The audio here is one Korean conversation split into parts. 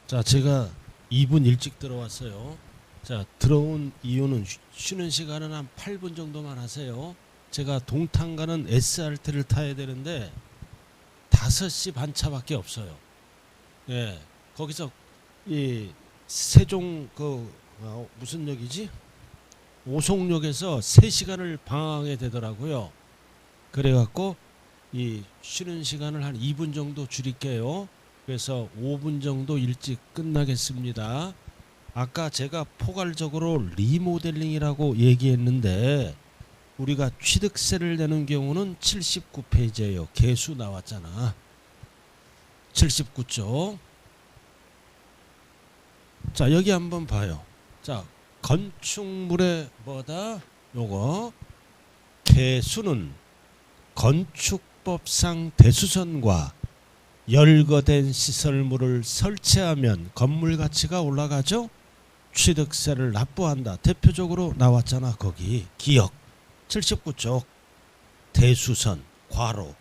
자, 제가 2분 일찍 들어왔어요. 자, 들어온 이유는 쉬는 시간은 한 8분 정도만 하세요. 제가 동탄 가는 SRT를 타야 되는데 5시 반차밖에 없어요. 예, 거기서 이 세종 무슨 역이지? 오송역에서 3시간을 방황하게 되더라고요. 그래갖고 이 쉬는 시간을 한 2분 정도 줄일게요. 그래서 5분 정도 일찍 끝나겠습니다. 아까 제가 포괄적으로 리모델링이라고 얘기했는데 우리가 취득세를 내는 경우는 79페이지예요. 개수 나왔잖아. 79쪽. 자, 여기 한번 봐요. 자, 건축물의 뭐다? 요거 개수는 건축법상 대수선과 열거된 시설물을 설치하면 건물 가치가 올라가죠. 취득세를 납부한다. 대표적으로 나왔잖아. 거기 기역 79쪽 대수선, 괄호,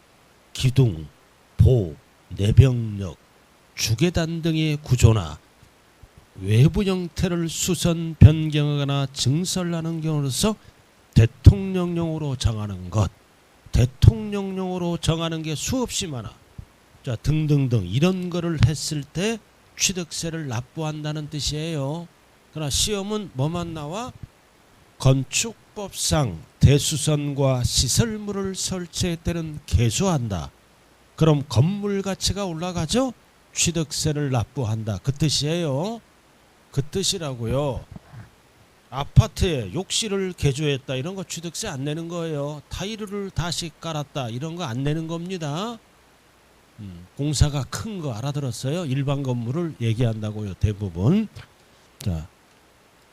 기둥, 보, 내병력, 주계단 등의 구조나 외부 형태를 수선 변경하거나 증설하는 경우로서 대통령령으로 정하는 것. 대통령령으로 정하는 게 수없이 많아. 자, 등등등 이런 거를 했을 때 취득세를 납부한다는 뜻이에요. 그러나 시험은 뭐만 나와? 건축법상 대수선과 시설물을 설치할 때는 개수한다. 그럼 건물 가치가 올라가죠? 취득세를 납부한다. 그 뜻이에요. 그 뜻이라고요. 아파트에 욕실을 개조했다. 이런 거 취득세 안 내는 거예요. 타일을 다시 깔았다. 이런 거 안 내는 겁니다. 공사가 큰 거 알아들었어요? 일반 건물을 얘기한다고요. 대부분. 자,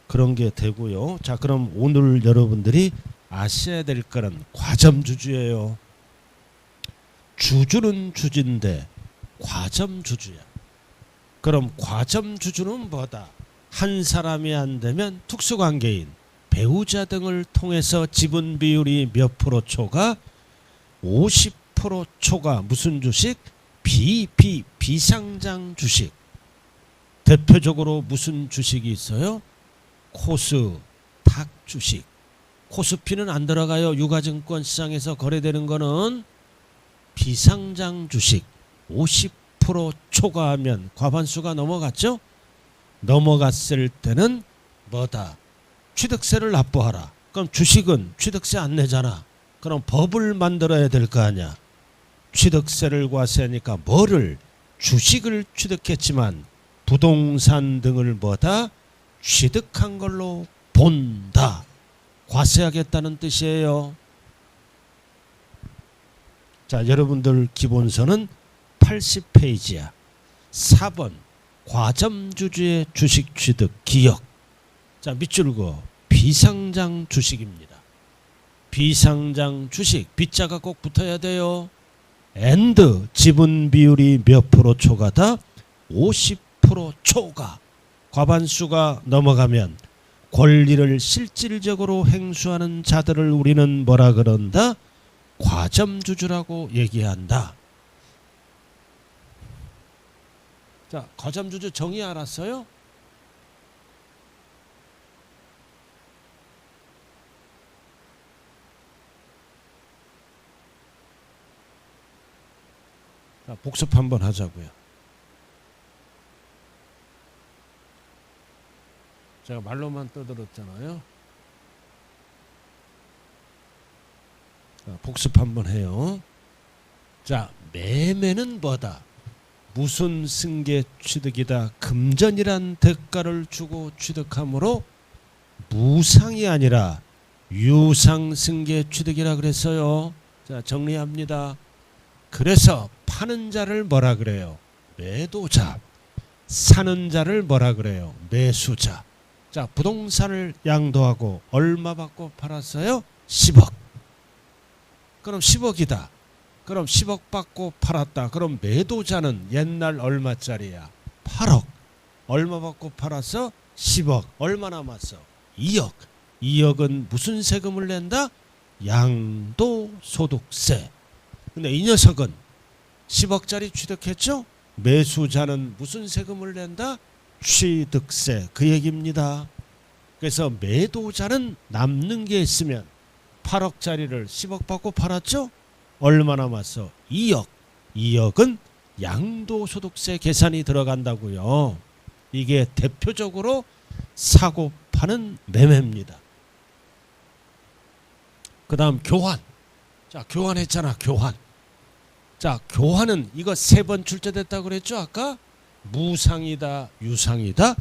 그런 게 되고요. 자, 그럼 오늘 여러분들이 아셔야 될 거는 과점주주예요. 주주는 주주인데 과점주주야. 그럼 과점주주는 뭐다? 한 사람이 안 되면 특수관계인, 배우자 등을 통해서 지분 비율이 몇 프로 초과? 50% 초과 무슨 주식? 비상장 주식. 대표적으로 무슨 주식이 있어요? 코스닥 주식. 코스피는 안 들어가요. 유가증권 시장에서 거래되는 거는 비상장 주식. 50% 초과하면 과반수가 넘어갔죠? 넘어갔을 때는 뭐다? 취득세를 납부하라. 그럼 주식은 취득세 안 내잖아. 그럼 법을 만들어야 될 거 아니야. 취득세를 과세하니까 뭐를? 주식을 취득했지만 부동산 등을 뭐다? 취득한 걸로 본다. 과세하겠다는 뜻이에요. 자, 여러분들 기본서는 80페이지야. 4번 과점주주의 주식 취득 기역. 자, 밑줄 그어 비상장 주식입니다. 비상장 주식 비자가 꼭 붙어야 돼요. and 지분 비율이 몇 프로 초과다? 50% 초과. 과반수가 넘어가면 권리를 실질적으로 행수하는 자들을 우리는 뭐라 그런다? 과점주주라고 얘기한다. 자, 과점주주 정의 알았어요? 자, 복습 한번 하자고요. 제가 말로만 떠들었잖아요. 자, 복습 한번 해요. 자, 매매는 뭐다? 무슨 승계 취득이다. 금전이란 대가를 주고 취득하므로 무상이 아니라 유상 승계 취득이라 그랬어요. 자, 정리합니다. 그래서 파는 자를 뭐라 그래요? 매도자. 사는 자를 뭐라 그래요? 매수자. 자, 부동산을 양도하고 얼마 받고 팔았어요? 10억. 그럼 10억이다. 그럼 10억 받고 팔았다. 그럼 매도자는 옛날 얼마짜리야? 8억. 얼마 받고 팔았어? 10억. 얼마 남았어? 2억. 2억은 무슨 세금을 낸다? 양도소득세. 근데 이 녀석은 10억짜리 취득했죠? 매수자는 무슨 세금을 낸다? 취득세. 그 얘기입니다. 그래서 매도자는 남는 게 있으면 8억짜리를 10억 받고 팔았죠? 얼마 남았어? 2억. 2억은 양도소득세 계산이 들어간다고요. 이게 대표적으로 사고 파는 매매입니다. 그 다음 교환. 자, 교환했잖아. 교환. 자, 교환은 이거 3번 출제됐다고 그랬죠 아까? 무상이다, 유상이다.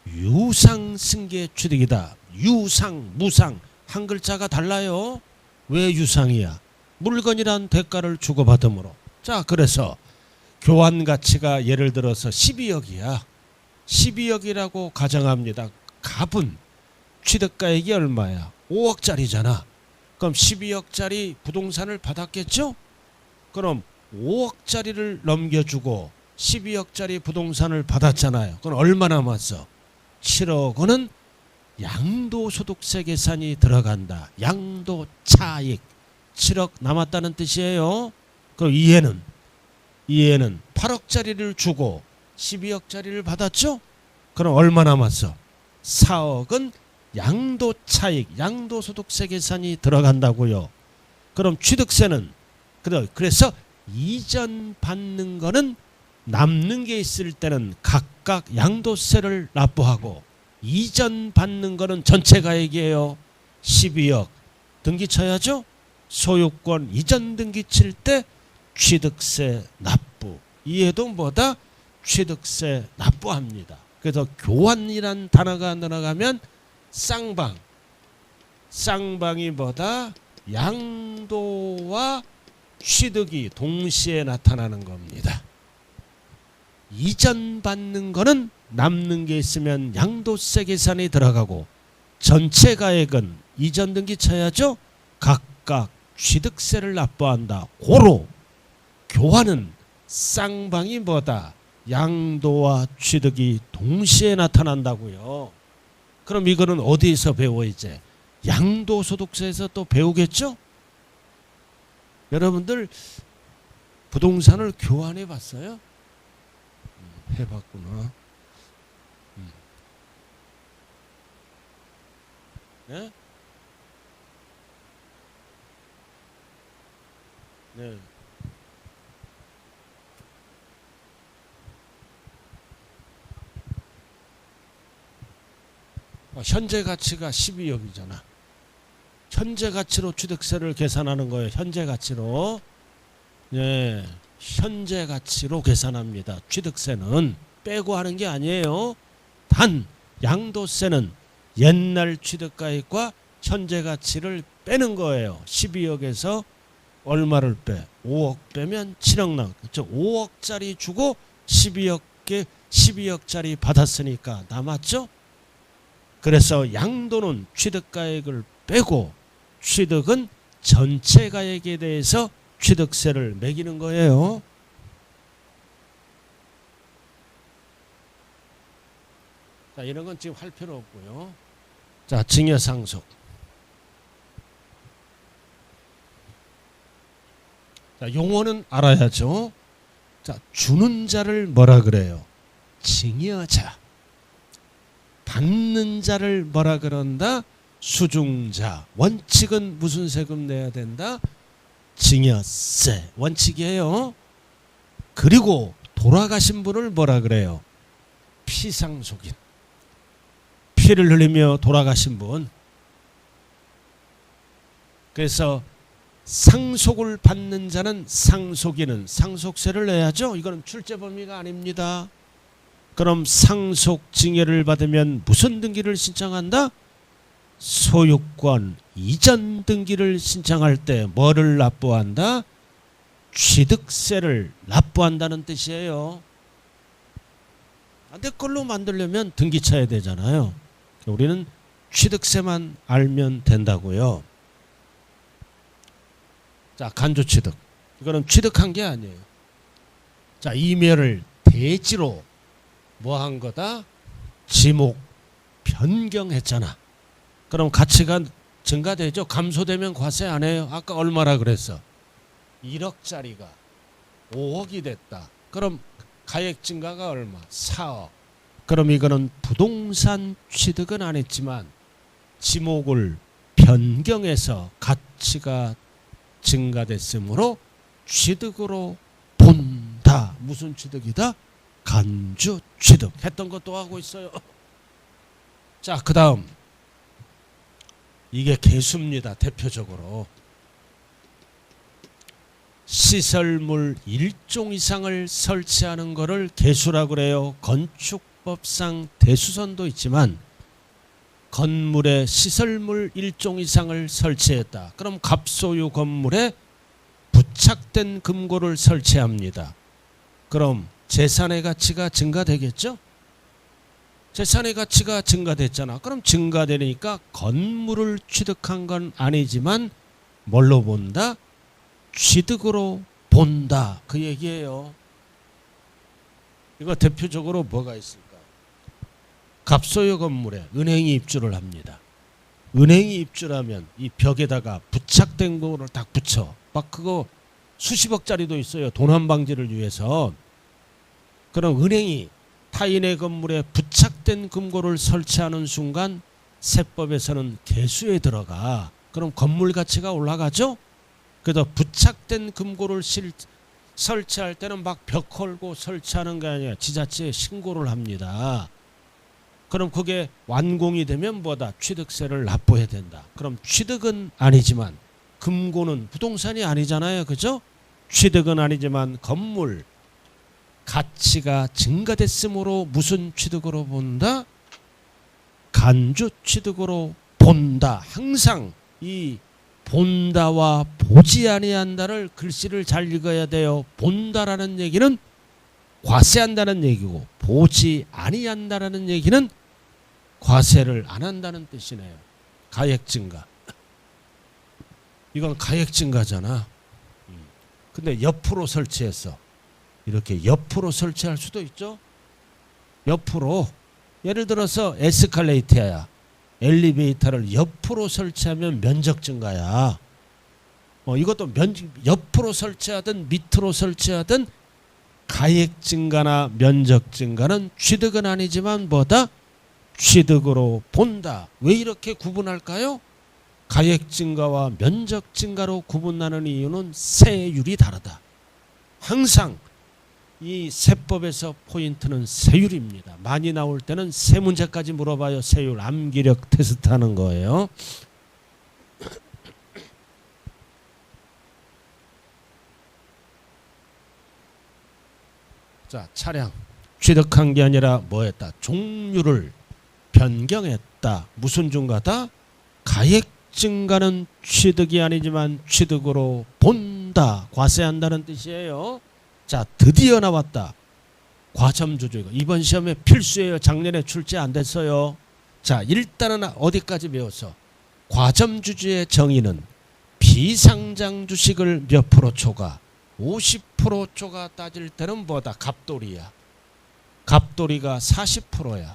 유상승계 취득이다. 유상, 무상 한 글자가 달라요. 왜 유상이야? 물건이란 대가를 주고받음으로. 자, 그래서 교환 가치가 예를 들어서 12억이야. 12억이라고 가정합니다. 갑은 취득가액이 얼마야? 5억짜리잖아. 그럼 12억짜리 부동산을 받았겠죠? 그럼 5억짜리를 넘겨주고 12억짜리 부동산을 받았잖아요. 그럼 얼마 남았어? 7억 원은 양도소득세 계산이 들어간다. 양도차익 7억 남았다는 뜻이에요. 그럼 이해는 8억짜리를 주고 12억짜리를 받았죠? 그럼 얼마 남았어? 4억은 양도차익, 양도소득세 계산이 들어간다고요. 그럼 취득세는 그래서 이전 받는 거는 남는 게 있을 때는 각각 양도세를 납부하고 이전 받는 거는 전체 가액이에요. 12억 등기 쳐야죠. 소유권 이전 등기 칠 때 취득세 납부. 이해도 뭐다? 취득세 납부합니다. 그래서 교환이란 단어가 들어가면 쌍방이 뭐다? 양도와 취득이 동시에 나타나는 겁니다. 이전 받는 거는 남는 게 있으면 양도세 계산이 들어가고 전체 가액은 이전 등기 쳐야죠. 각각 취득세를 납부한다. 고로 교환은 쌍방이 뭐다? 양도와 취득이 동시에 나타난다고요. 그럼 이거는 어디에서 배워 이제? 양도소득세에서 또 배우겠죠? 여러분들 부동산을 교환해 봤어요? 해봤구나. 네? 네. 현재 가치가 12억이잖아. 현재 가치로 취득세를 계산하는 거예요. 현재 가치로. 예, 현재 가치로 계산합니다. 취득세는 빼고 하는 게 아니에요. 단 양도세는 옛날 취득가액과 현재 가치를 빼는 거예요. 12억에서 얼마를 빼? 5억 빼면 7억 나. 그렇죠? 5억짜리 주고 12억짜리 받았으니까 남았죠? 그래서 양도는 취득가액을 빼고 취득은 전체 가액에 대해서 취득세를 매기는 거예요. 자, 이런 건 지금 할 필요 없고요. 자, 증여상속. 자, 용어는 알아야죠. 자, 주는 자를 뭐라 그래요? 증여자. 받는 자를 뭐라 그런다? 수중자. 원칙은 무슨 세금 내야 된다? 증여세. 원칙이에요. 그리고 돌아가신 분을 뭐라 그래요? 피상속인. 피를 흘리며 돌아가신 분. 그래서 상속을 받는 자는 상속인은 상속세를 내야죠. 이거는 출제 범위가 아닙니다. 그럼 상속 증여를 받으면 무슨 등기를 신청한다? 소유권 이전 등기를 신청할 때 뭐를 납부한다? 취득세를 납부한다는 뜻이에요. 내 걸로 만들려면 등기 쳐야 되잖아요. 우리는 취득세만 알면 된다고요. 자, 간조취득. 이거는 취득한 게 아니에요. 자, 이멸을 대지로 뭐 한 거다? 지목 변경했잖아. 그럼 가치가 증가되죠. 감소되면 과세 안 해요. 아까 얼마라 그랬어? 1억짜리가 5억이 됐다. 그럼 가액 증가가 얼마? 4억. 그럼 이거는 부동산 취득은 안 했지만 지목을 변경해서 가치가 증가됐으므로 취득으로 본다. 무슨 취득이다? 간주 취득. 했던 것도 하고 있어요. 자, 그 다음 이게 개수입니다. 대표적으로 시설물 1종 이상을 설치하는 것을 개수라고 그래요. 건축법상 대수선도 있지만 건물에 시설물 1종 이상을 설치했다. 그럼 갑소유 건물에 부착된 금고를 설치합니다. 그럼 재산의 가치가 증가되겠죠? 재산의 가치가 증가됐잖아. 그럼 증가되니까 건물을 취득한 건 아니지만 뭘로 본다? 취득으로 본다. 그 얘기예요. 이거 대표적으로 뭐가 있을까? 갑소유 건물에 은행이 입주를 합니다. 은행이 입주하면 이 벽에다가 부착된 거를 딱 붙여. 막 그거 수십억짜리도 있어요. 도난 방지를 위해서. 그럼 은행이 타인의 건물에 부착된 금고를 설치하는 순간 세법에서는 개수에 들어가. 그럼 건물 가치가 올라가죠? 그래서 부착된 금고를 설치할 때는 막 벽 헐고 설치하는 게 아니라 지자체에 신고를 합니다. 그럼 그게 완공이 되면 뭐다? 취득세를 납부해야 된다. 그럼 취득은 아니지만 금고는 부동산이 아니잖아요. 그죠? 취득은 아니지만 건물 가치가 증가됐으므로 무슨 취득으로 본다? 간주 취득으로 본다. 항상 이 본다와 보지 아니한다를 글씨를 잘 읽어야 돼요. 본다라는 얘기는 과세한다는 얘기고 보지 아니한다라는 얘기는 과세를 안 한다는 뜻이네요. 가액 증가. 이건 가액 증가잖아. 근데 옆으로 설치했어. 이렇게 옆으로 설치할 수도 있죠. 옆으로 예를 들어서 에스컬레이터야. 엘리베이터를 옆으로 설치하면 면적 증가야. 이것도 옆으로 설치하든 밑으로 설치하든 가액 증가나 면적 증가는 취득은 아니지만 뭐다? 취득으로 본다. 왜 이렇게 구분할까요? 가액 증가와 면적 증가로 구분나는 이유는 세율이 다르다. 항상 이 세법에서 포인트는 세율입니다. 많이 나올 때는 세 문제까지 물어봐요. 세율 암기력 테스트 하는 거예요. 자, 차량 취득한 게 아니라 뭐했다? 종류를 변경했다. 무슨 증가다? 가액 증가는 취득이 아니지만 취득으로 본다. 과세한다는 뜻이에요. 자, 드디어 나왔다. 과점주주. 이번 시험에 필수예요. 작년에 출제 안 됐어요. 자, 일단은 어디까지 배웠어? 과점주주의 정의는 비상장 주식을 몇 프로 초과? 50% 초과 따질 때는 뭐다? 갑돌이야. 갑돌이가 40%야.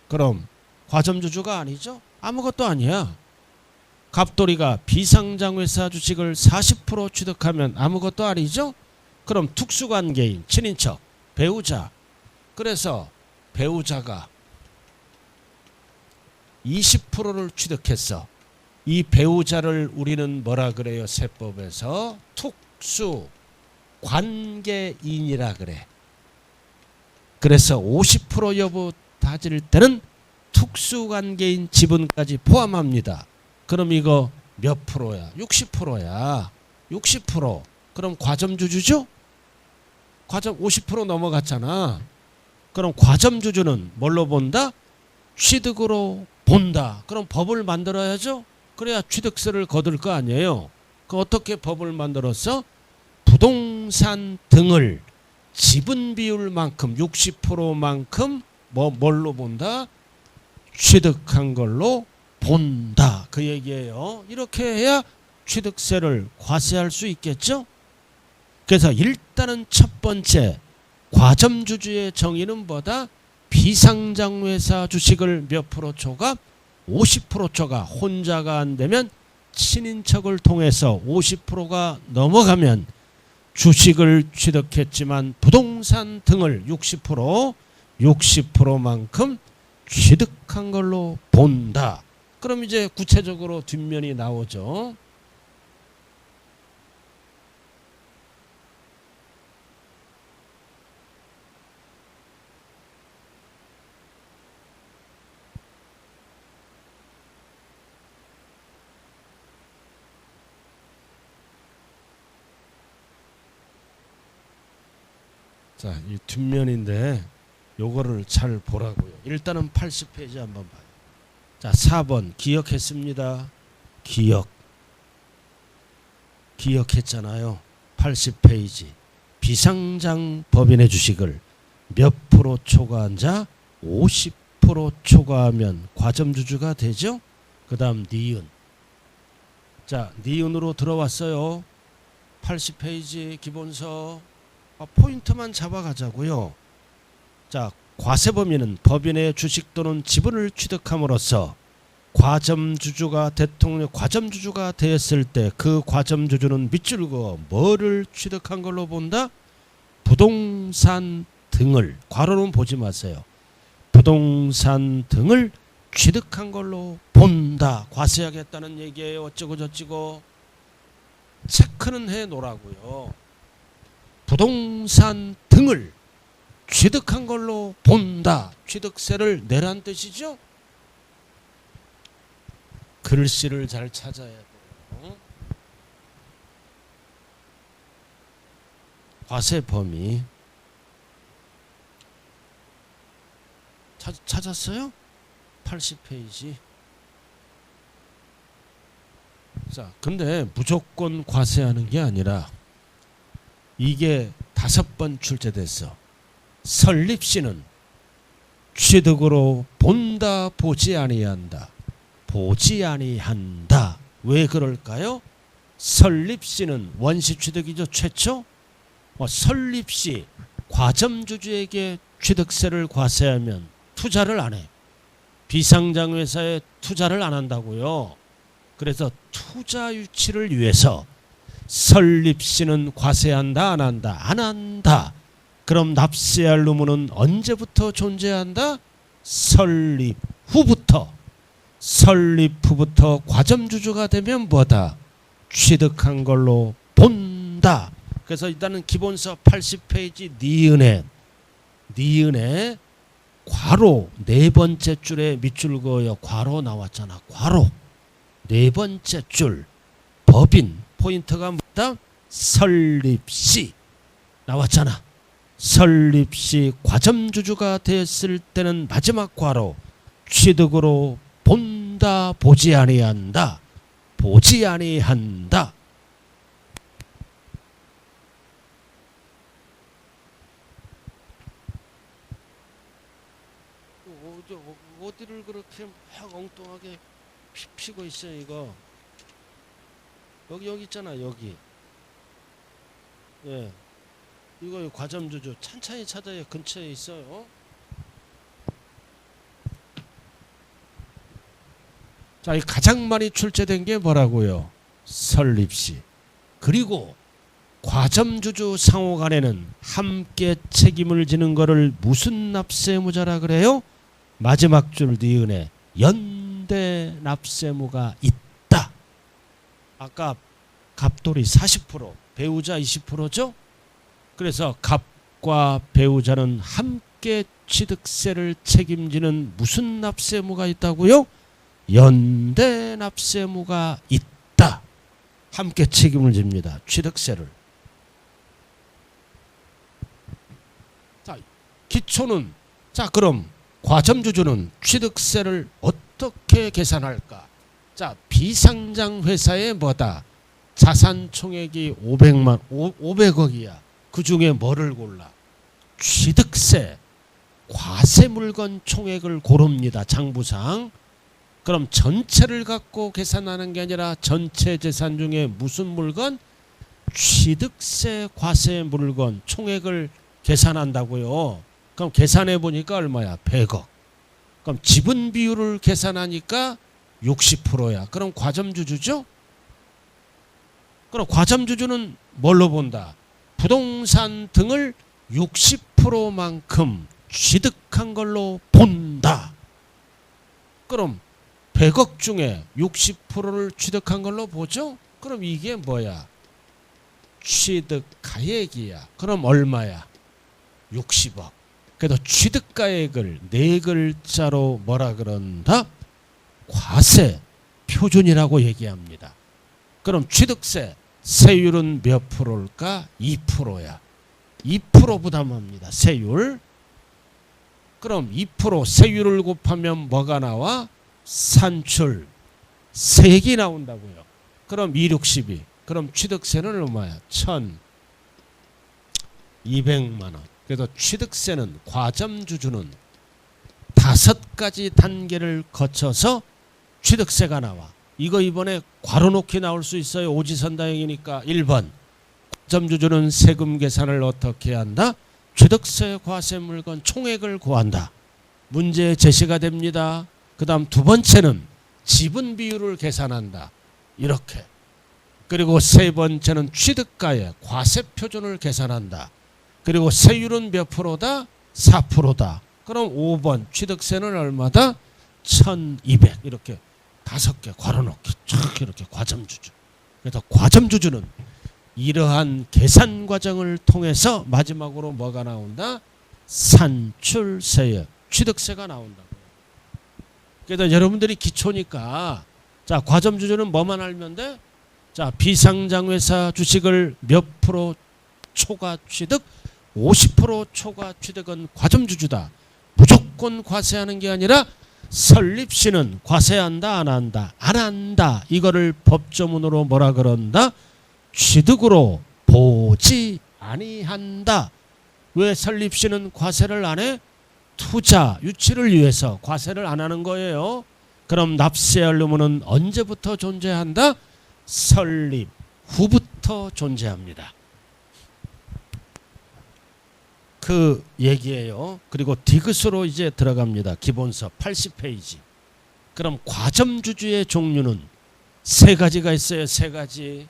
그럼 과점주주가 아니죠? 아무것도 아니야. 갑돌이가 비상장회사 주식을 40% 취득하면 아무것도 아니죠? 그럼 특수관계인, 친인척, 배우자. 그래서 배우자가 20%를 취득했어. 이 배우자를 우리는 뭐라 그래요? 세법에서 특수관계인이라 그래. 그래서 50% 여부 따질 때는 특수관계인 지분까지 포함합니다. 그럼 이거 몇 프로야? 60%야. 60%. 그럼 과점주주죠? 과점 50% 넘어갔잖아. 그럼 과점주주는 뭘로 본다? 취득으로 본다. 그럼 법을 만들어야죠? 그래야 취득세를 거둘 거 아니에요. 그 어떻게 법을 만들었어? 부동산 등을 지분 비율만큼 60%만큼 뭘로 본다? 취득한 걸로 본다. 그 얘기예요. 이렇게 해야 취득세를 과세할 수 있겠죠? 그래서 일단은 첫 번째 과점주주의 정의는 뭐다? 비상장회사 주식을 몇 프로 초과? 50% 초과. 혼자가 안 되면 친인척을 통해서 50%가 넘어가면 주식을 취득했지만 부동산 등을 60%만큼 취득한 걸로 본다. 그럼 이제 구체적으로 뒷면이 나오죠. 자, 이 뒷면인데 요거를 잘 보라고요. 일단은 80페이지 한번 봐요. 자, 4번 기억했습니다. 기억했잖아요. 80페이지 비상장 법인의 주식을 몇 프로 초과한 자 50% 초과하면 과점주주가 되죠. 그 다음 니은. 자, 니은으로 들어왔어요. 80페이지 기본서 포인트만 잡아가자고요. 자, 과세범위는 법인의 주식 또는 지분을 취득함으로써 과점주주가 되었을 때 그 과점주주는 밑줄 그어 뭐를 취득한 걸로 본다? 부동산 등을, 괄호는 보지 마세요. 부동산 등을 취득한 걸로 본다. 과세하겠다는 얘기예요. 어쩌고 저쩌고. 체크는 해 놓으라고요. 부동산 등을 취득한 걸로 본다. 취득세를 내란 뜻이죠. 글씨를 잘 찾아야 돼요. 과세 범위 찾았어요? 80페이지. 자, 근데 무조건 과세하는 게 아니라 이게 5번 출제됐어. 설립시는 취득으로 본다 보지 아니한다. 보지 아니한다. 왜 그럴까요? 설립시는 원시 취득이죠. 최초. 설립시 과점주주에게 취득세를 과세하면 투자를 안 해. 비상장 회사에 투자를 안 한다고요. 그래서 투자 유치를 위해서 설립시는 과세한다 안 한다? 안 한다. 그럼 납세할 의무는 언제부터 존재한다? 설립 후부터. 설립 후부터 과점주주가 되면 뭐다? 취득한 걸로 본다. 그래서 일단은 기본서 80페이지 니은에 괄호 네 번째 줄에 밑줄 그어요. 괄호 나왔잖아. 괄호 네 번째 줄 법인 포인트가 뭐다? 설립시 나왔잖아. 설립시 과점주주가 됐을 때는 마지막 괄호 취득으로 본다 보지 아니한다. 보지 아니한다. 어디를 그렇게 막 엉뚱하게 피고 있어요. 이거 여기 있잖아. 여기. 예, 이거 과점주주 찬찬히 찾아야 근처에 있어요. 자, 이 가장 많이 출제된 게 뭐라고요? 설립시. 그리고 과점주주 상호 간에는 함께 책임을 지는 거를 무슨 납세무자라 그래요? 마지막 줄 니은에 연대 납세무가 있다. 아까 갑돌이 40%, 배우자 20%죠? 그래서 갑과 배우자는 함께 취득세를 책임지는 무슨 납세무가 있다고요? 연대 납세무가 있다. 함께 책임을 집니다. 취득세를. 자, 기초는 자, 그럼 과점주주는 취득세를 어떻게 계산할까? 자, 비상장 회사의 뭐다? 자산 총액이 500억이야. 그 중에 뭐를 골라? 취득세, 과세 물건 총액을 고릅니다. 장부상. 그럼 전체를 갖고 계산하는 게 아니라 전체 재산 중에 무슨 물건? 취득세, 과세 물건 총액을 계산한다고요. 그럼 계산해 보니까 얼마야? 100억. 그럼 지분 비율을 계산하니까 60%야. 그럼 과점주주죠? 그럼 과점주주는 뭘로 본다? 부동산 등을 60%만큼 취득한 걸로 본다. 그럼 100억 중에 60%를 취득한 걸로 보죠? 그럼 이게 뭐야? 취득가액이야. 그럼 얼마야? 60억. 그래도 취득가액을 네 글자로 뭐라 그런다? 과세 표준이라고 얘기합니다. 그럼 취득세 세율은 몇 프로일까? 2%야. 2% 부담합니다. 세율. 그럼 2% 세율을 곱하면 뭐가 나와? 산출 세액이 나온다고요. 그럼 2, 6, 12. 그럼 취득세는 얼마야? 1,200만 원. 그래서 취득세는 과점주주는 5가지 단계를 거쳐서 취득세가 나와. 이거 이번에 괄호놓기 나올 수 있어요. 오지선다형이니까. 1번 과점주주는 세금 계산을 어떻게 한다? 취득세 과세 물건 총액을 구한다. 문제 제시가 됩니다. 그 다음 두 번째는 지분 비율을 계산한다. 이렇게. 그리고 세 번째는 취득가액 과세 표준을 계산한다. 그리고 세율은 몇 프로다? 4%다. 그럼 5번 취득세는 얼마다? 1,200. 이렇게 5개 괄호넣기 쫙 이렇게 과점주주. 그래서 과점주주는 이러한 계산 과정을 통해서 마지막으로 뭐가 나온다? 산출세액 취득세가 나온다고요. 그래서 여러분들이 기초니까 자 과점주주는 뭐만 알면 돼? 자 비상장회사 주식을 몇 프로 초과 취득? 50% 초과 취득은 과점주주다. 무조건 과세하는 게 아니라 설립시는 과세한다 안 한다? 안 한다. 이거를 법조문으로 뭐라 그런다? 취득으로 보지 아니한다. 왜 설립시는 과세를 안 해? 투자 유치를 위해서 과세를 안 하는 거예요. 그럼 납세할 의무는 언제부터 존재한다? 설립 후부터 존재합니다. 그 얘기예요. 그리고 디귿으로 이제 들어갑니다. 기본서 80페이지. 그럼 과점주주의 종류는 세 가지가 있어요. 세 가지.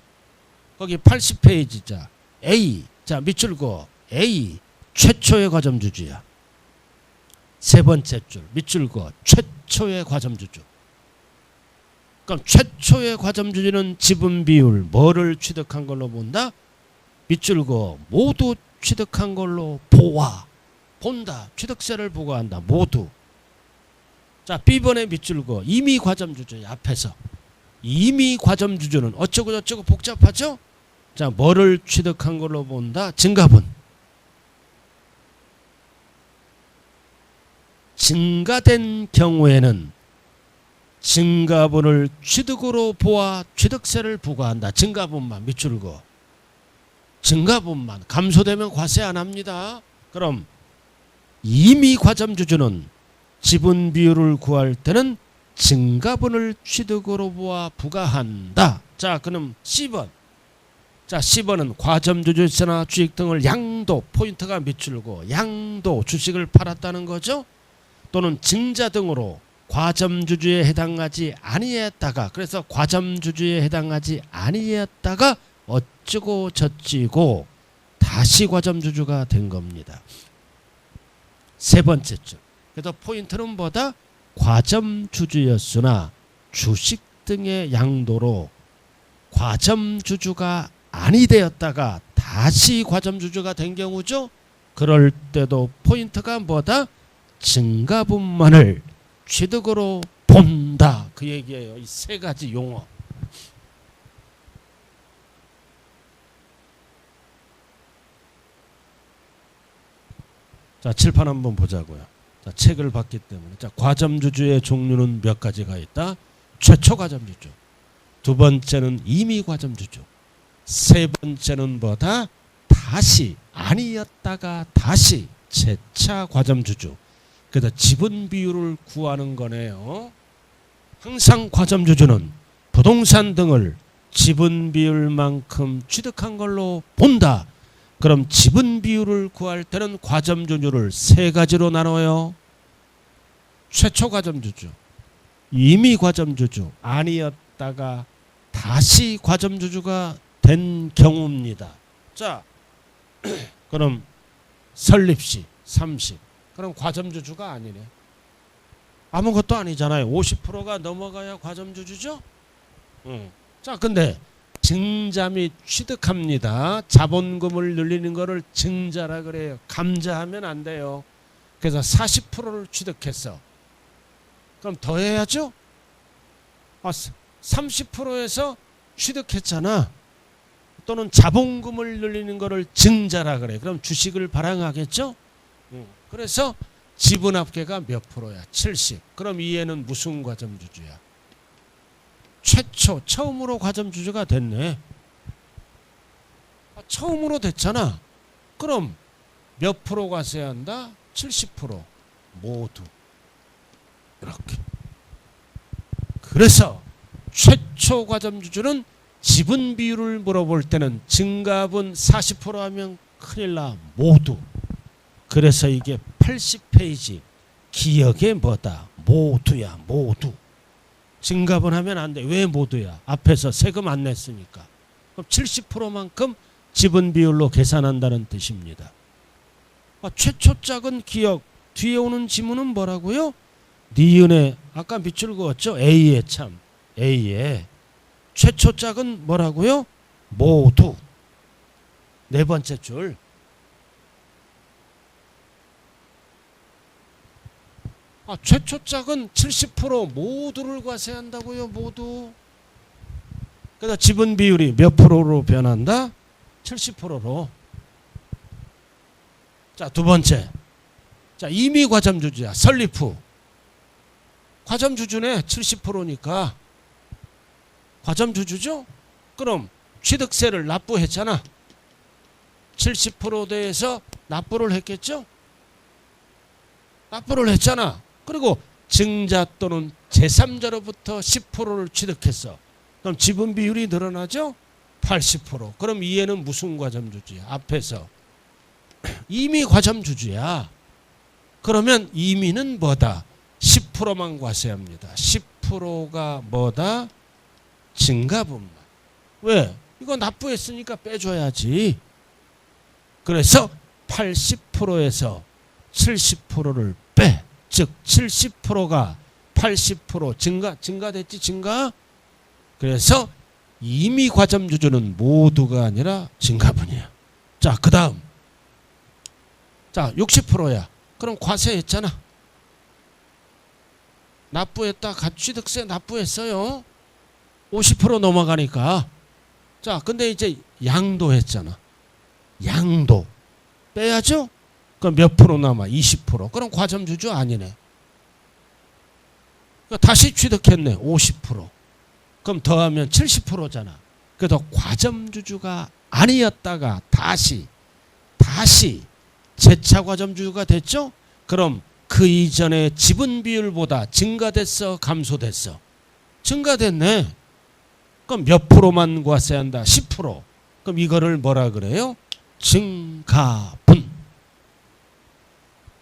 거기 80페이지자 A. 자 밑줄고 A 최초의 과점주주야. 세 번째 줄 밑줄고 최초의 과점주주. 그럼 최초의 과점주주는 지분 비율 뭐를 취득한 걸로 본다? 밑줄고 모두 취득한 걸로 본다. 취득세를 부과한다. 모두. 자 B번에 밑줄고 이미 과점주주야. 앞에서 이미 과점주주는 어쩌고 저쩌고 복잡하죠? 자 뭐를 취득한 걸로 본다? 증가분. 증가된 경우에는 증가분을 취득으로 보아 취득세를 부과한다. 증가분만 밑줄고 증가분만. 감소되면 과세 안 합니다. 그럼 이미 과점주주는 지분 비율을 구할 때는 증가분을 취득으로 보아 부과한다. 자 그럼 C번. 자 C번은 과점주주세나 주식 등을 양도. 포인트가 밑줄고 양도 주식을 팔았다는 거죠. 또는 증자 등으로 과점주주에 해당하지 아니했다가. 그래서 과점주주에 해당하지 아니했다가 어쩌고 저찌고 다시 과점주주가 된 겁니다. 세 번째 줄. 그래서 포인트는 뭐다? 과점주주였으나 주식 등의 양도로 과점주주가 아니 되었다가 다시 과점주주가 된 경우죠. 그럴 때도 포인트가 뭐다? 증가분만을 취득으로 본다. 그 얘기예요. 이 세 가지 용어. 자 칠판 한번 보자고요. 자 책을 봤기 때문에. 자 과점주주의 종류는 몇 가지가 있다? 최초 과점주주. 두 번째는 이미 과점주주. 세 번째는 뭐다? 다시 아니었다가 다시 재차 과점주주. 그래서 지분 비율을 구하는 거네요. 항상 과점주주는 부동산 등을 지분 비율만큼 취득한 걸로 본다. 그럼 지분 비율을 구할 때는 과점주주를 세 가지로 나눠요. 최초 과점주주, 이미 과점주주, 아니었다가 다시 과점주주가 된 경우입니다. 자, 그럼 설립시 30. 그럼 과점주주가 아니네. 아무것도 아니잖아요. 50%가 넘어가야 과점주주죠. 자, 근데 증자 및 취득합니다. 자본금을 늘리는 거를 증자라 그래요. 감자하면 안 돼요. 그래서 40%를 취득했어. 그럼 더해야죠. 30%에서 취득했잖아. 또는 자본금을 늘리는 거를 증자라 그래. 그럼 주식을 발행하겠죠. 그래서 지분합계가 몇 프로야? 70. 그럼 이 애는 무슨 과점주주야? 처음으로 과점주주가 됐네. 처음으로 됐잖아. 그럼 몇 프로 과세해야 한다? 70%. 모두. 이렇게. 그래서 최초 과점주주는 지분 비율을 물어볼 때는 증가분 40% 하면 큰일 나. 모두. 그래서 이게 80페이지 기억에 뭐다? 모두야. 모두. 증가분 하면 안 돼. 왜 모두야? 앞에서 세금 안 냈으니까. 그럼 70%만큼 지분 비율로 계산한다는 뜻입니다. 최초짝은 기억. 뒤에 오는 지문은 뭐라고요? 니은에 아까 밑줄 그었죠? A에 참. A에. 최초짝은 뭐라고요? 모두. 네 번째 줄. 최초짝은 70% 모두를 과세한다고요. 모두. 그래서 지분 비율이 몇 프로로 변한다? 70%로. 자, 두 번째. 자, 이미 과점주주야. 설립 후. 과점주주네. 70%니까. 과점주주죠? 그럼 취득세를 납부했잖아. 70% 대해서 납부를 했겠죠? 납부를 했잖아. 그리고 증자 또는 제3자로부터 10%를 취득했어. 그럼 지분 비율이 늘어나죠? 80%. 그럼 이 애는 무슨 과점주주야? 앞에서 이미 과점주주야. 그러면 이미는 뭐다? 10%만 과세합니다. 10%가 뭐다? 증가분만. 왜? 이거 납부했으니까 빼줘야지. 그래서 80%에서 70%를 빼. 즉 70%가 80% 증가됐지. 증가. 그래서 이미 과점주주는 모두가 아니라 증가분이야. 자, 그 다음. 자, 60%야. 그럼 과세했잖아. 납부했다. 취득세 납부했어요. 50% 넘어가니까. 자, 근데 이제 양도했잖아. 양도. 빼야죠? 그럼 몇 프로 남아? 20%. 그럼 과점주주 아니네. 다시 취득했네. 50%. 그럼 더하면 70%잖아. 그래도 과점주주가 아니었다가 다시 재차 과점주주가 됐죠? 그럼 그 이전에 지분 비율보다 증가됐어? 감소됐어? 증가됐네. 그럼 몇 프로만 과세한다? 10%. 그럼 이거를 뭐라 그래요? 증가분.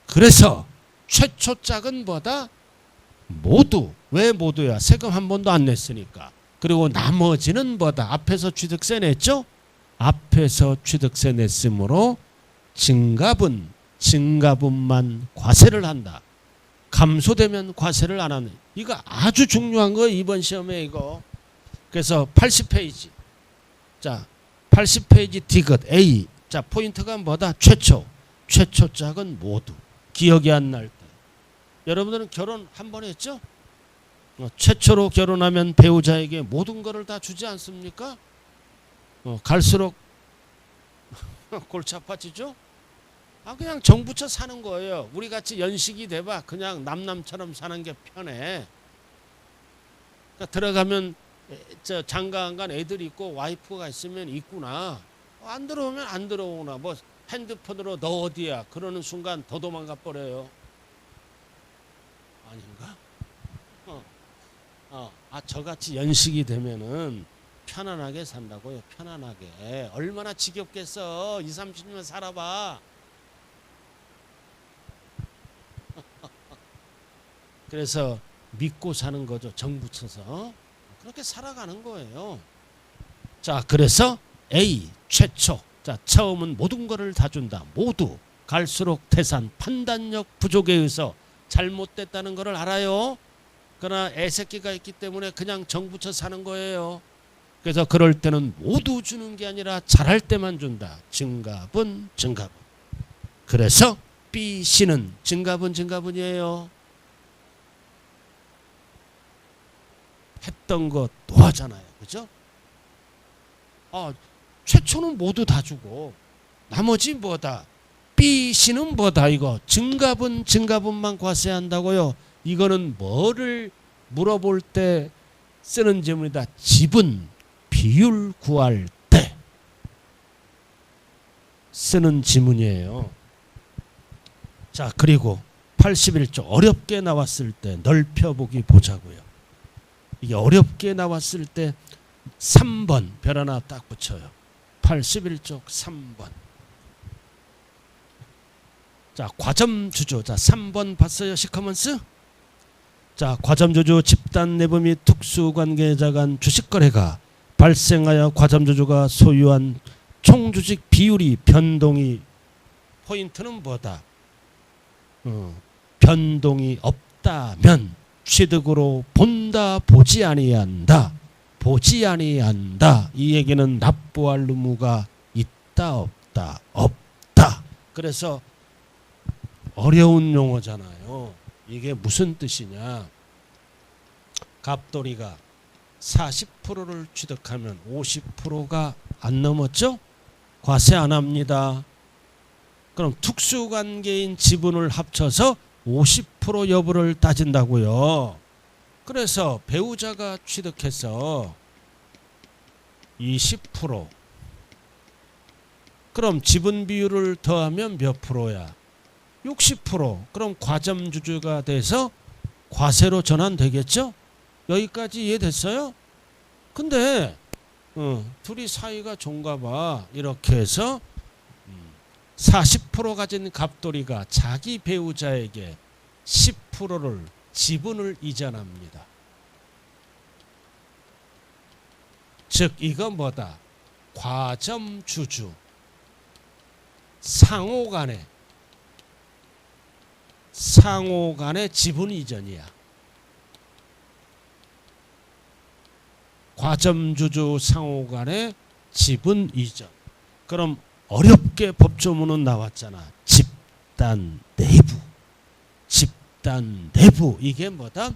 그래서 최초짝은 뭐다? 모두. 왜 모두야? 세금 한 번도 안 냈으니까. 그리고 나머지는 뭐다? 앞에서 취득세 냈죠? 앞에서 취득세 냈으므로 증가분만 과세를 한다. 감소되면 과세를 안 하는. 이거 아주 중요한 거예요. 이번 시험에 이거. 그래서 80페이지. 자, 80페이지 디귿 A. 자, 포인트가 뭐다? 최초짝은 모두. 기억이 안 날 때. 여러분들은 결혼 한 번 했죠? 최초로 결혼하면 배우자에게 모든 것을 다 주지 않습니까? 갈수록 골치 아파지죠? 그냥 정부쳐 사는 거예요. 우리 같이 연식이 돼봐. 그냥 남처럼 사는 게 편해. 그러니까 들어가면 장가 안 간 애들이 있고 와이프가 있으면 있구나. 안 들어오면 안 들어오나. 뭐 핸드폰으로 너 어디야? 그러는 순간 더 도망가 버려요. 아닌가? 저같이 연식이 되면은 편안하게 산다고요. 편안하게. 얼마나 지겹겠어. 20, 30년 살아봐. 그래서 믿고 사는 거죠. 정부 쳐서. 그렇게 살아가는 거예요. 자, 그래서 A 최초. 자, 처음은 모든 것을 다 준다. 모두. 갈수록 태산, 판단력 부족에 의해서 잘못됐다는 것을 알아요. 그러나 애새끼가 있기 때문에 그냥 정붙여 사는 거예요. 그래서 그럴 때는 모두 주는 게 아니라 잘할 때만 준다. 증가분, 증가분. 그래서 B, C는 증가분, 증가분이에요. 했던 거 또 하잖아요. 그죠? 최초는 모두 다 주고 나머지 뭐다? B, C는 뭐다? 이거 증가분, 증가분만 과세한다고요. 이거는 뭐를 물어볼 때 쓰는 질문이다. 지분, 비율 구할 때 쓰는 지문이에요. 자, 그리고 81쪽 어렵게 나왔을 때 넓혀보기 보자고요. 이게 어렵게 나왔을 때 3번 별 하나 딱 붙여요. 81쪽 3번. 자, 과점주주. 자, 3번 봤어요? 시커먼스? 자, 과점주주 집단 내부 및 특수관계자 간 주식거래가 발생하여 과점주주가 소유한 총주식 비율이 변동이 포인트는 뭐다? 변동이 없다면 취득으로 본다 보지 아니한다. 보지 아니한다. 이 얘기는 납부할 의무가 있다 없다. 없다. 그래서 어려운 용어잖아요. 이게 무슨 뜻이냐? 갑돌이가 40%를 취득하면 50%가 안 넘었죠? 과세 안 합니다. 그럼 특수관계인 지분을 합쳐서 50% 여부를 따진다고요. 그래서 배우자가 취득해서 20%. 그럼 지분 비율을 더하면 몇 프로야? 60%. 그럼 과점주주가 돼서 과세로 전환되겠죠? 여기까지 이해됐어요? 근데 둘이 사이가 좋은가 봐. 이렇게 해서 40% 가진 갑돌이가 자기 배우자에게 10%를 지분을 이전합니다. 즉 이건 뭐다? 과점주주 상호간의 지분 이전이야. 과점주주 상호간의 지분 이전. 그럼 어렵게 법조문은 나왔잖아. 집단 내부. 이게 뭐다?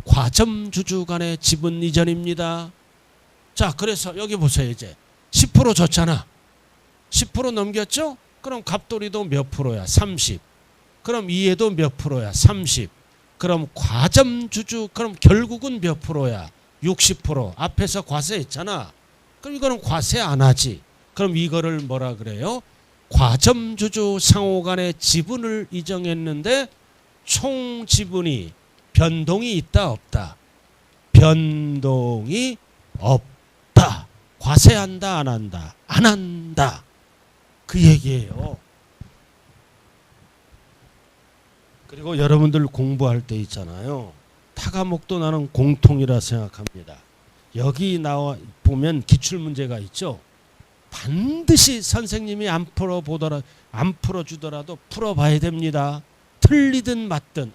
과점주주 간의 지분 이전입니다. 자, 그래서 여기 보세요. 이제 10% 줬잖아. 10% 넘겼죠? 그럼 갑돌이도 몇 프로야? 30. 그럼 이해도 몇 프로야? 30. 그럼 과점주주 그럼 결국은 몇 프로야? 60%. 앞에서 과세했잖아. 그럼 이거는 과세 안 하지. 그럼 이거를 뭐라 그래요? 과점주주 상호 간의 지분을 이정했는데 총 지분이 변동이 있다 없다? 변동이 없다. 과세한다 안 한다? 안 한다. 그 얘기예요. 그리고 여러분들 공부할 때 있잖아요. 타과목도 나는 공통이라 생각합니다. 여기 나와 보면 기출문제가 있죠. 반드시 선생님이 안 풀어주더라도 풀어봐야 됩니다. 틀리든 맞든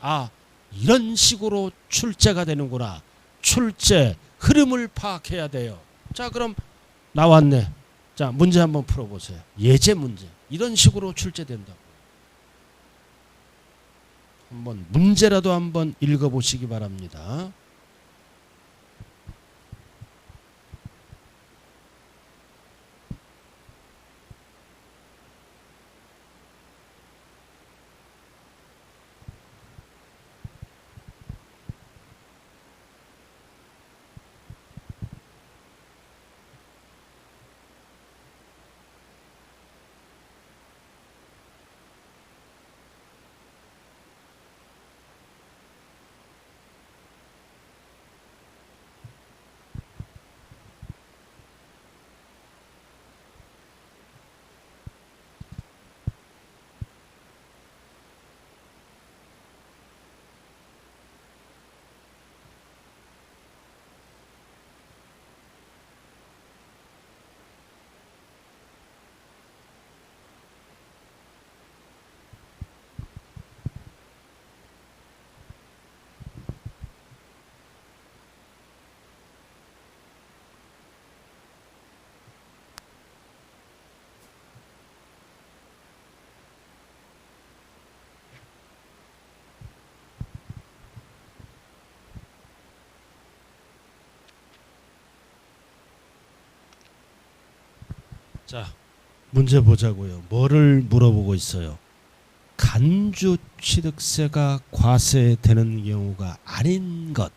이런 식으로 출제가 되는구나. 출제 흐름을 파악해야 돼요. 자, 그럼 나왔네. 자, 문제 한번 풀어보세요. 예제 문제. 이런 식으로 출제된다고. 한번 문제라도 한번 읽어보시기 바랍니다. 자, 문제 보자고요. 뭐를 물어보고 있어요? 간주 취득세가 과세되는 경우가 아닌 것,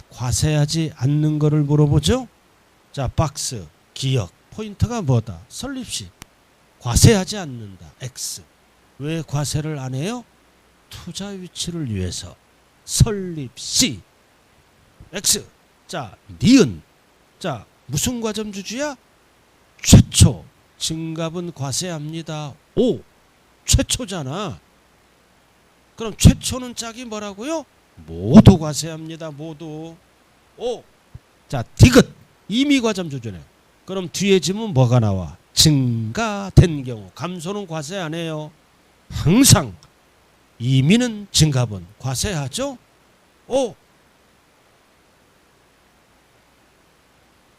과세하지 않는 것을 물어보죠. 자, 박스, 기억, 포인트가 뭐다? 설립시 과세하지 않는다. X. 왜 과세를 안 해요? 투자 유치를 위해서. 설립시 X. 자, 니은. 자, 무슨 과점주주야? 최초. 증갑은 과세합니다. O. 최초잖아. 그럼 최초는 짝이 뭐라고요? 모두 과세합니다. 모두. O. 자, 디귿. 이미 과점주주네. 그럼 뒤에 지면 뭐가 나와? 증가된 경우. 감소는 과세 안 해요. 항상 이미는 증갑은 과세하죠. O.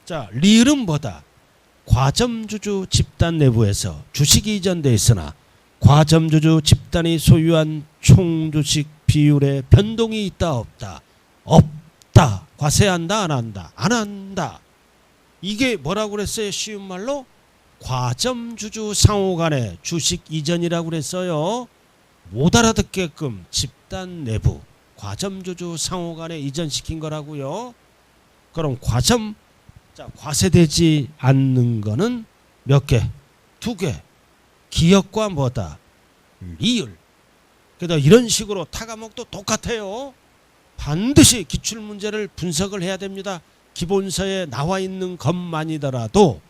자, 리을은 뭐다? 과점주주 집단 내부에서 주식이 이전돼 있으나 과점주주 집단이 소유한 총주식 비율의 변동이 있다 없다? 없다. 과세한다 안 한다? 안 한다. 이게 뭐라고 그랬어요? 쉬운 말로 과점주주 상호 간의 주식 이전이라고 그랬어요. 못 알아듣게끔 집단 내부 과점주주 상호 간에 이전시킨 거라고요. 그럼 과점, 자, 과세되지 않는 거는 몇 개? 두 개. 기억과 뭐다? 리을. 그래서 이런 식으로 타과목도 똑같아요. 반드시 기출문제를 분석을 해야 됩니다. 기본서에 나와 있는 것만이더라도.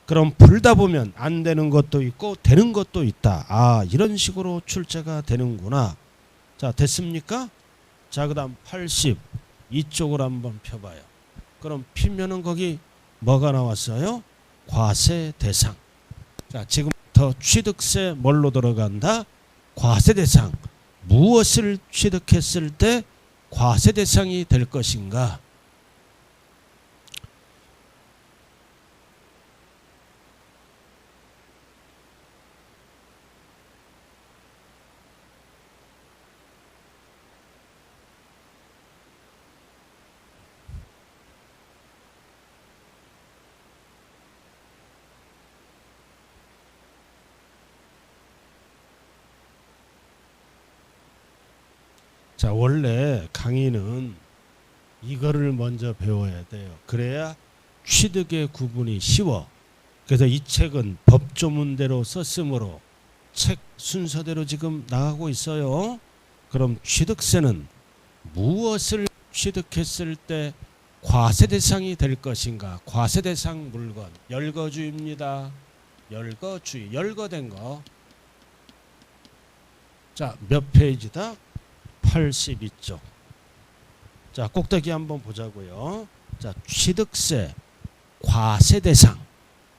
그럼 풀다 보면 안 되는 것도 있고 되는 것도 있다. 아, 이런 식으로 출제가 되는구나. 자, 됐습니까? 자, 그 다음 80 이쪽으로 한번 펴봐요. 그럼 피면은 거기 뭐가 나왔어요? 과세 대상. 자, 지금부터 취득세 뭘로 들어간다? 과세 대상. 무엇을 취득했을 때 과세 대상이 될 것인가? 자, 원래 강의는 이거를 먼저 배워야 돼요. 그래야 취득의 구분이 쉬워. 그래서 이 책은 법조문대로 썼으므로 책 순서대로 지금 나가고 있어요. 그럼 취득세는 무엇을 취득했을 때 과세 대상이 될 것인가? 과세 대상 물건. 열거주입니다. 열거주의. 열거된 거. 자, 몇 페이지다? 82쪽. 자, 꼭대기 한번 보자고요. 자, 취득세 과세 대상.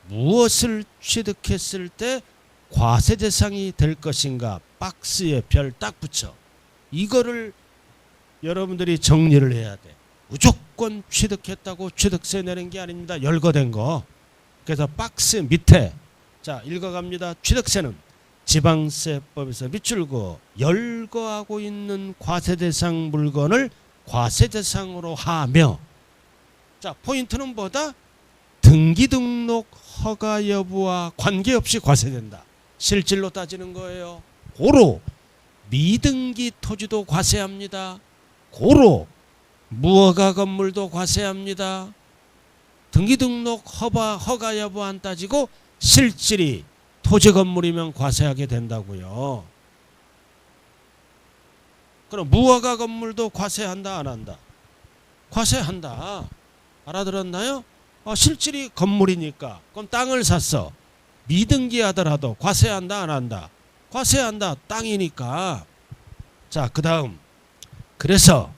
무엇을 취득했을 때 과세 대상이 될 것인가? 박스에 별 딱 붙여. 이거를 여러분들이 정리를 해야 돼. 무조건 취득했다고 취득세 내는 게 아닙니다. 열거된 거. 그래서 박스 밑에 자, 읽어갑니다. 취득세는 지방세법에서 밑줄고 열거하고 있는 과세대상 물건을 과세대상으로 하며, 자, 포인트는 뭐다? 등기 등록 허가 여부와 관계없이 과세된다. 실질로 따지는 거예요. 고로 미등기 토지도 과세합니다. 고로 무허가 건물도 과세합니다. 등기 등록 허가 여부 안 따지고 실질이 토지 건물이면 과세하게 된다고요. 그럼 무허가 건물도 과세한다 안 한다? 과세한다. 알아들었나요? 실질이 건물이니까. 그럼 땅을 샀어. 미등기 하더라도 과세한다 안 한다? 과세한다. 땅이니까. 자, 그 다음. 그래서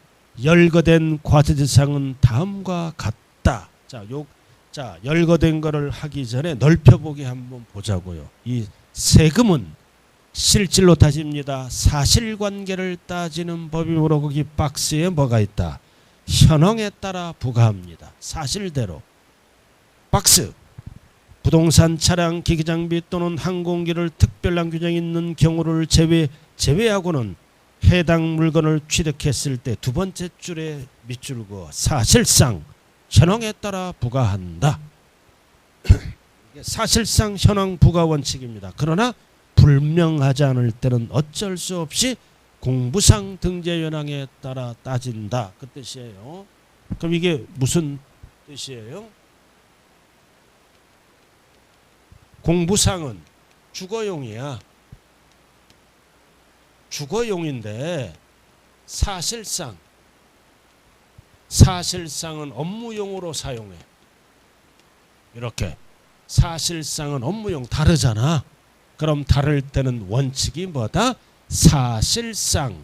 열거된 과세 대상은 다음과 같다. 자, 열거된 거를 하기 전에 넓혀보기 한번 보자고요. 이 세금은 실질로 따집니다. 사실관계를 따지는 법이므로 거기 박스에 뭐가 있다? 현황에 따라 부과합니다. 사실대로. 박스. 부동산, 차량, 기기장비 또는 항공기를 특별한 규정이 있는 경우를 제외하고는 해당 물건을 취득했을 때 두 번째 줄에 밑줄고 사실상 현황에 따라 부과한다. 사실상 현황 부가 원칙입니다. 그러나 불명하지 않을 때는 어쩔 수 없이 공부상 등재 현황에 따라 따진다. 그 뜻이에요. 그럼 이게 무슨 뜻이에요? 공부상은 주거용이야. 주거용인데 사실상은 업무용으로 사용해. 이렇게 사실상은 업무용 다르잖아. 그럼 다를 때는 원칙이 뭐다? 사실상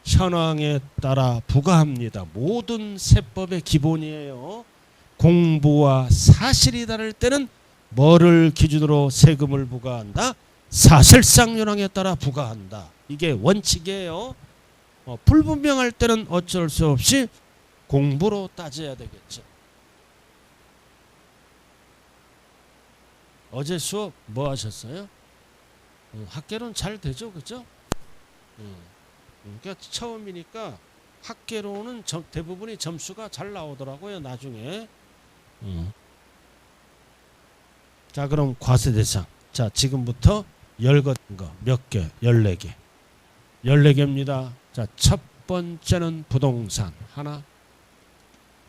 현황에 따라 부과합니다. 모든 세법의 기본이에요. 공부와 사실이 다를 때는 뭐를 기준으로 세금을 부과한다? 사실상 현황에 따라 부과한다. 이게 원칙이에요. 불분명할 때는 어쩔 수 없이 공부로 따져야 되겠죠. 어제 수업 뭐 하셨어요? 학개론 잘 되죠, 그죠? 그러니까 처음이니까 학개론은 대부분이 점수가 잘 나오더라고요, 나중에. 자, 그럼 과세대상. 자, 지금부터 열거된 거 몇 개? 14개. 14개입니다. 자, 첫 번째는 부동산 하나.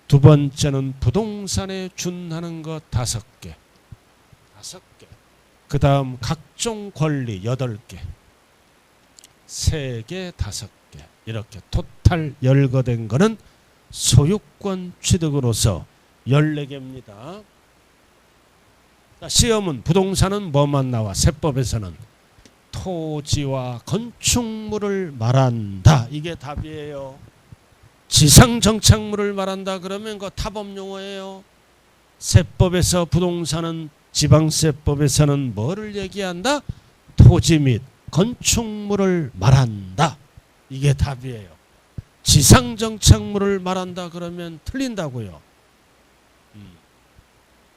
두 번째는 부동산에 준하는 것 5개. 5개. 그 다음 각종 권리 8개. 3개, 5개. 이렇게 토탈 열거된 거는 소유권 취득으로서 14개입니다. 시험은 부동산은 뭐만 나와? 세법에서는 토지와 건축물을 말한다. 이게 답이에요. 지상정착물을 말한다 그러면 그거 타법용어예요. 세법에서 부동산은 지방세법에서는 뭐를 얘기한다? 토지 및 건축물을 말한다. 이게 답이에요. 지상정착물을 말한다 그러면 틀린다고요.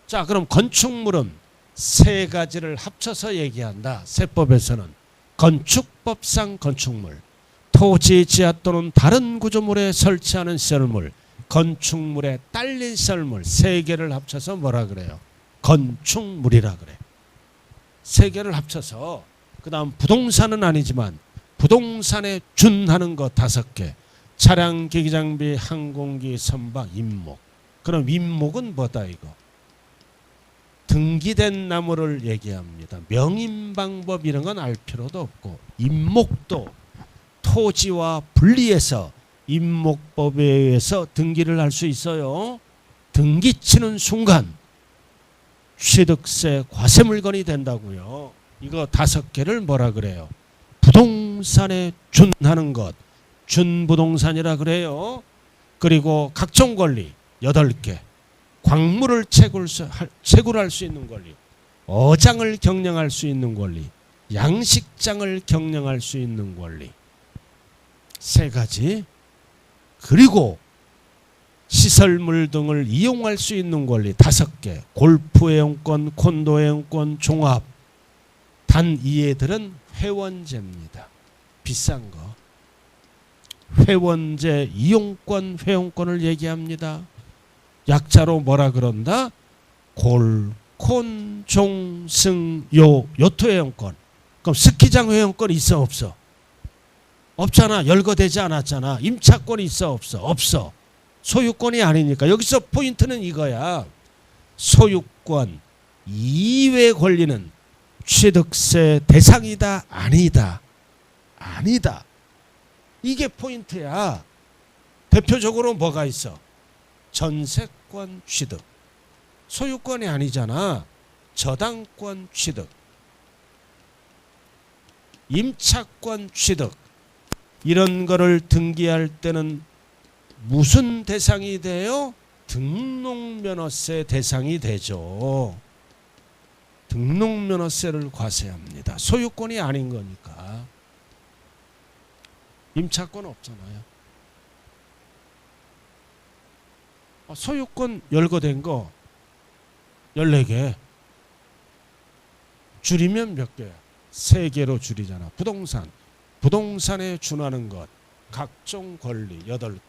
자, 그럼 건축물은 3가지를 합쳐서 얘기한다. 세법에서는 건축법상 건축물, 토지, 지하 또는 다른 구조물에 설치하는 시설물, 건축물에 딸린 시설물 3개를 합쳐서 뭐라 그래요? 건축물이라 그래. 3개를 합쳐서 그 다음 부동산은 아니지만 부동산에 준하는 거 5개. 차량, 기기장비, 항공기, 선박, 임목. 그럼 임목은 뭐다 이거? 등기된 나무를 얘기합니다. 명인방법 이런 건 알 필요도 없고 임목도 토지와 분리해서 임목법에 의해서 등기를 할 수 있어요. 등기 치는 순간 취득세 과세물건이 된다고요. 이거 5개를 뭐라 그래요? 부동산에 준하는 것, 준부동산이라 그래요. 그리고 각종 권리 8개. 광물을 채굴할 수 있는 권리, 어장을 경영할 수 있는 권리, 양식장을 경영할 수 있는 권리 3가지. 그리고 시설물 등을 이용할 수 있는 권리 5개. 골프 애용권, 콘도 애용권, 종합. 단 이 애들은 회원제입니다. 비싼 거. 회원제 이용권, 회원권을 얘기합니다. 약자로 뭐라 그런다? 골, 콘, 종, 승, 요, 요트 회원권. 그럼 스키장 회원권 있어 없어? 없잖아. 열거되지 않았잖아. 임차권이 있어 없어? 없어. 소유권이 아니니까. 여기서 포인트는 이거야. 소유권 이외의 권리는 취득세 대상이다 아니다. 아니다. 이게 포인트야. 대표적으로 뭐가 있어? 전세권 취득. 소유권이 아니잖아. 저당권 취득. 임차권 취득. 이런 거를 등기할 때는 무슨 대상이 돼요? 등록면허세 대상이 되죠. 등록면허세를 과세합니다. 소유권이 아닌 거니까. 임차권 없잖아요. 소유권 열거된 거 14개. 줄이면 몇 개야? 3개로 줄이잖아. 부동산에 준하는 것 각종 권리 8개.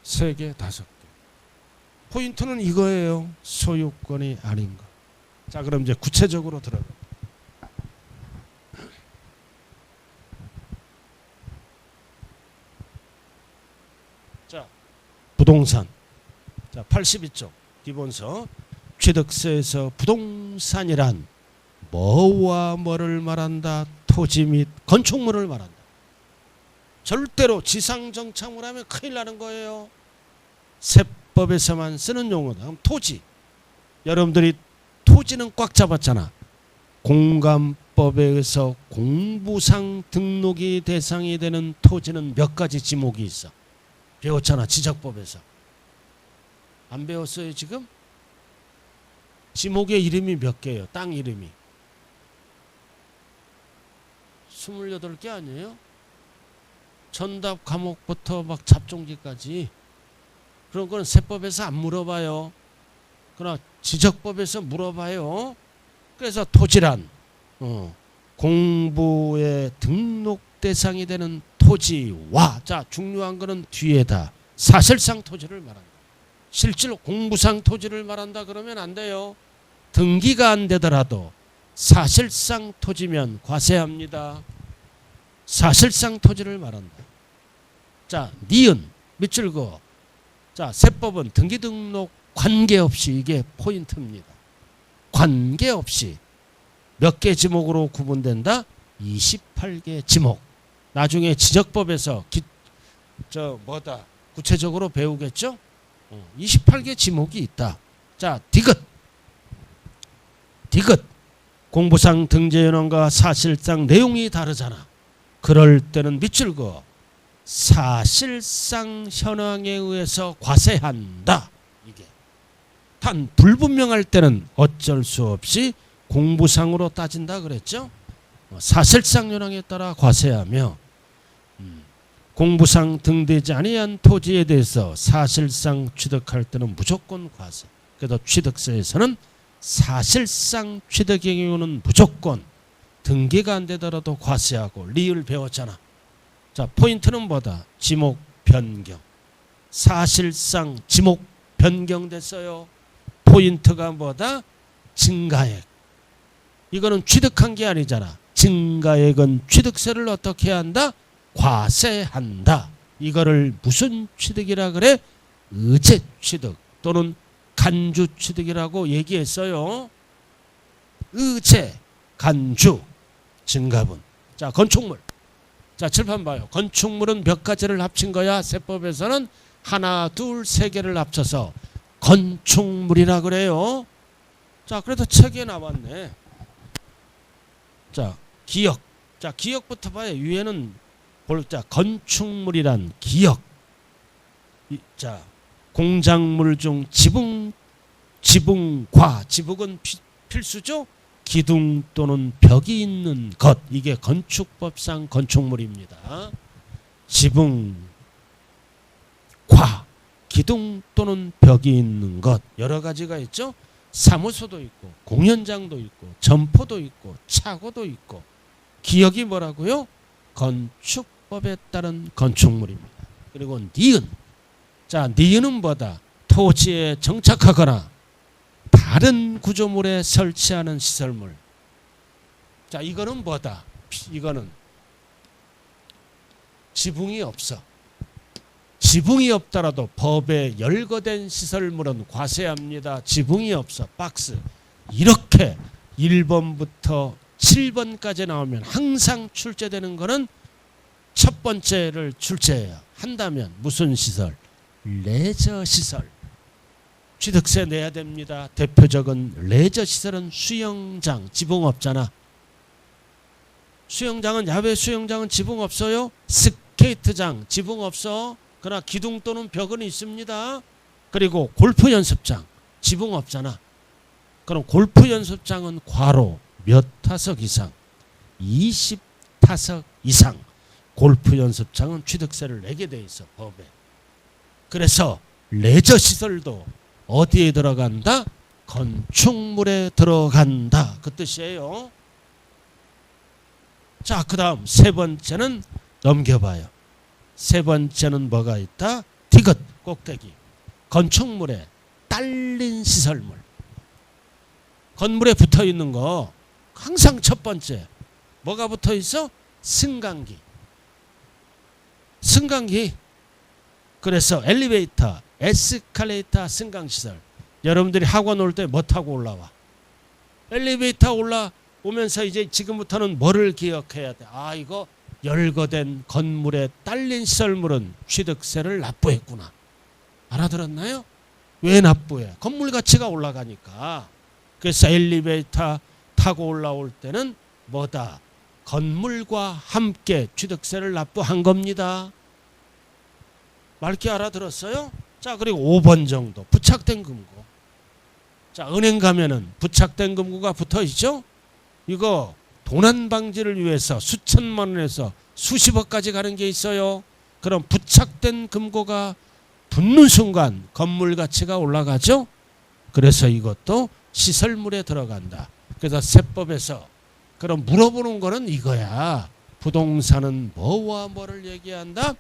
3개, 5개. 포인트는 이거예요. 소유권이 아닌 거. 자, 그럼 이제 구체적으로 들어가. 자, 부동산. 자, 82쪽 기본서. 취득세에서 부동산이란 뭐와 뭐를 말한다? 토지 및 건축물을 말한다. 절대로 지상정착물 하면 큰일 나는 거예요. 세법에서만 쓰는 용어다. 그럼 토지. 여러분들이 토지는 꽉 잡았잖아. 공감법에 의해서 공부상 등록이 대상이 되는 토지는 몇 가지 지목이 있어. 배웠잖아. 지적법에서. 안 배웠어요 지금? 지목의 이름이 몇 개예요? 땅 이름이 28개 아니에요? 전답 과목부터 막 잡종지까지. 그런 거는 세법에서 안 물어봐요. 그러나 지적법에서 물어봐요. 그래서 토지란 공부의 등록 대상이 되는 토지와, 자, 중요한 거는 뒤에다 사실상 토지를 말한다. 실제로 공부상 토지를 말한다 그러면 안 돼요. 등기가 안 되더라도 사실상 토지면 과세합니다. 사실상 토지를 말한다. 자, 니은 밑줄 그어. 자, 세법은 등기 등록 관계없이, 이게 포인트입니다. 관계없이 몇 개 지목으로 구분된다? 28개 지목. 나중에 지적법에서 구체적으로 배우겠죠? 28개 지목이 있다. 자, 디귿. 공부상 등재현황과 사실상 내용이 다르잖아. 그럴 때는 밑줄 그어. 사실상 현황에 의해서 과세한다. 이게. 단 불분명할 때는 어쩔 수 없이 공부상으로 따진다 그랬죠. 사실상 현황에 따라 과세하며, 공부상 등되지 아니한 토지에 대해서 사실상 취득할 때는 무조건 과세. 그래서 취득세에서는 사실상 취득의 경우는 무조건 등기가 안 되더라도 과세하고. 리을 배웠잖아. 자, 포인트는 뭐다? 지목 변경. 사실상 지목 변경됐어요. 포인트가 뭐다? 증가액. 이거는 취득한 게 아니잖아. 증가액은 취득세를 어떻게 한다? 과세한다. 이거를 무슨 취득이라 그래? 의제 취득 또는 간주 취득이라고 얘기했어요. 의제, 간주, 증가분. 자, 건축물. 자, 칠판 봐요. 건축물은 몇 가지를 합친 거야? 세법에서는 하나, 둘, 세 개를 합쳐서 건축물이라 그래요. 자, 그래도 책에 나왔네. 자, 기역. 자, 기역부터 봐요. 위에는 자, 건축물이란 기역. 자, 공작물 중 지붕과, 지붕은 필수죠. 기둥 또는 벽이 있는 것. 이게 건축법상 건축물입니다. 지붕과 기둥 또는 벽이 있는 것. 여러 가지가 있죠. 사무소도 있고 공연장도 있고 점포도 있고 차고도 있고. 기역이 뭐라고요? 건축법에 따른 건축물입니다. 그리고 니은. 자, 니은은 뭐다? 토지에 정착하거나 다른 구조물에 설치하는 시설물. 자, 이거는 뭐다? 이거는 지붕이 없어. 지붕이 없더라도 법에 열거된 시설물은 과세합니다. 지붕이 없어. 박스. 이렇게 1번부터 7번까지 나오면 항상 출제되는 거는 첫 번째를 출제해야 한다면 무슨 시설? 레저 시설. 취득세 내야 됩니다. 대표적인 레저 시설은 수영장. 지붕 없잖아. 수영장은, 야외 수영장은 지붕 없어요. 스케이트장 지붕 없어. 그러나 기둥 또는 벽은 있습니다. 그리고 골프 연습장 지붕 없잖아. 그럼 골프 연습장은 괄호 몇 타석 이상? 20타석 이상. 골프 연습장은 취득세를 내게 돼 있어, 법에. 그래서 레저 시설도 어디에 들어간다? 건축물에 들어간다. 그 뜻이에요. 자, 그 다음 세 번째는 넘겨봐요. 세 번째는 뭐가 있다? 디귿, 꼭대기. 건축물에 딸린 시설물. 건물에 붙어 있는 거 항상 첫 번째 뭐가 붙어 있어? 승강기. 승강기. 그래서 엘리베이터, 에스컬레이터, 승강시설. 여러분들이 학원 올 때 뭐 타고 올라와? 엘리베이터 올라오면서 이제 지금부터는 뭐를 기억해야 돼? 아, 이거 열거된 건물에 딸린 시설물은 취득세를 납부했구나. 알아들었나요? 왜 납부해? 건물 가치가 올라가니까. 그래서 엘리베이터 타고 올라올 때는 뭐다? 건물과 함께 취득세를 납부한 겁니다. 맑게 알아들었어요? 자, 그리고 5번 정도 부착된 금고. 자, 은행 가면은 부착된 금고가 붙어 있죠? 이거 도난 방지를 위해서 수천만 원에서 수십억까지 가는 게 있어요. 그럼 부착된 금고가 붙는 순간 건물 가치가 올라가죠? 그래서 이것도 시설물에 들어간다. 그래서 세법에서 그럼 물어보는 거는 이거야. 부동산은 뭐와 뭐를 얘기한다?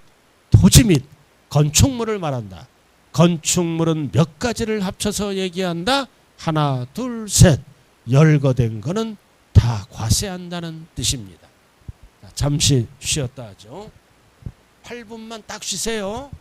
토지 및 건축물을 말한다. 건축물은 몇 가지를 합쳐서 얘기한다. 하나, 둘, 셋. 열거된 거는 다 과세한다는 뜻입니다. 잠시 쉬었다 하죠. 8분만 딱 쉬세요.